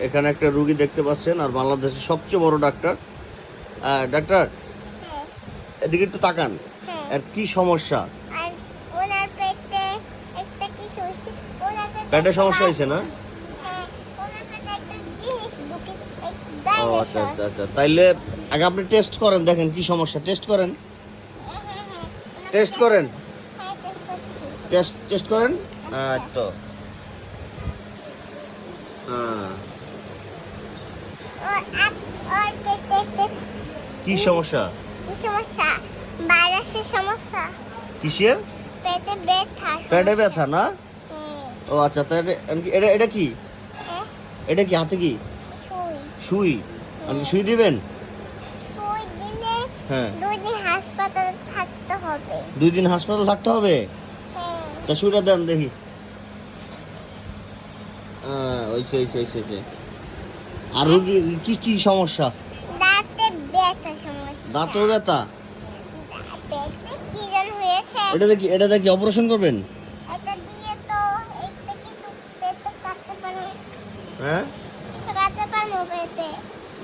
এখানে একটা রুগী দেখতে পাচ্ছেন, আর বাংলাদেশের সবচেয়ে বড় ডাক্তার। ডাক্তার, হ্যাঁ এদিকে একটু তাকান। হ্যাঁ আর কি সমস্যা? আর ওনার পেটে একটা কিছু ওনার পেটে একটা সমস্যা হয়েছে না? হ্যাঁ ওনার পেটে একটা জিনিস ঢুকে ও আচ্ছা আচ্ছা আচ্ছা, তাইলে আগে আপনি টেস্ট করেন, দেখেন কি সমস্যা। টেস্ট করেন, টেস্ট করেন, হ্যাঁ টেস্ট করছি টেস্ট করেন। আচ্ছা। তো হ্যাঁ, ওর পেটে একটা কি সমস্যা? কি সমস্যা ভাইরাসের সমস্যা কিসের? পেটে ব্যথা পেটে ব্যথা না? হ্যাঁ ও আচ্ছা, তাহলে এটা এটা কি? হ্যাঁ এটা কি হাতে কি? সুই সুই? আপনি সুই দিবেন? সুই দিলে হ্যাঁ, 2 দিন হাসপাতালে থাকতে হবে 2 দিন হাসপাতাল থাকতে হবে। হ্যাঁ তা সুইটা দেন দেখি। হ্যাঁ, ওইছে। আর রুগীর কি কি সমস্যা? দাঁতে ব্যথা সমস্যা দাঁতও ব্যথা? পেটে কি যেন হয়েছে এটা দেখি অপারেশন করবেন? এটা দিয়ে তো একটা কিছু পেটে কাটতে পারবো হ্যাঁ, কাটতে পারবো পেটে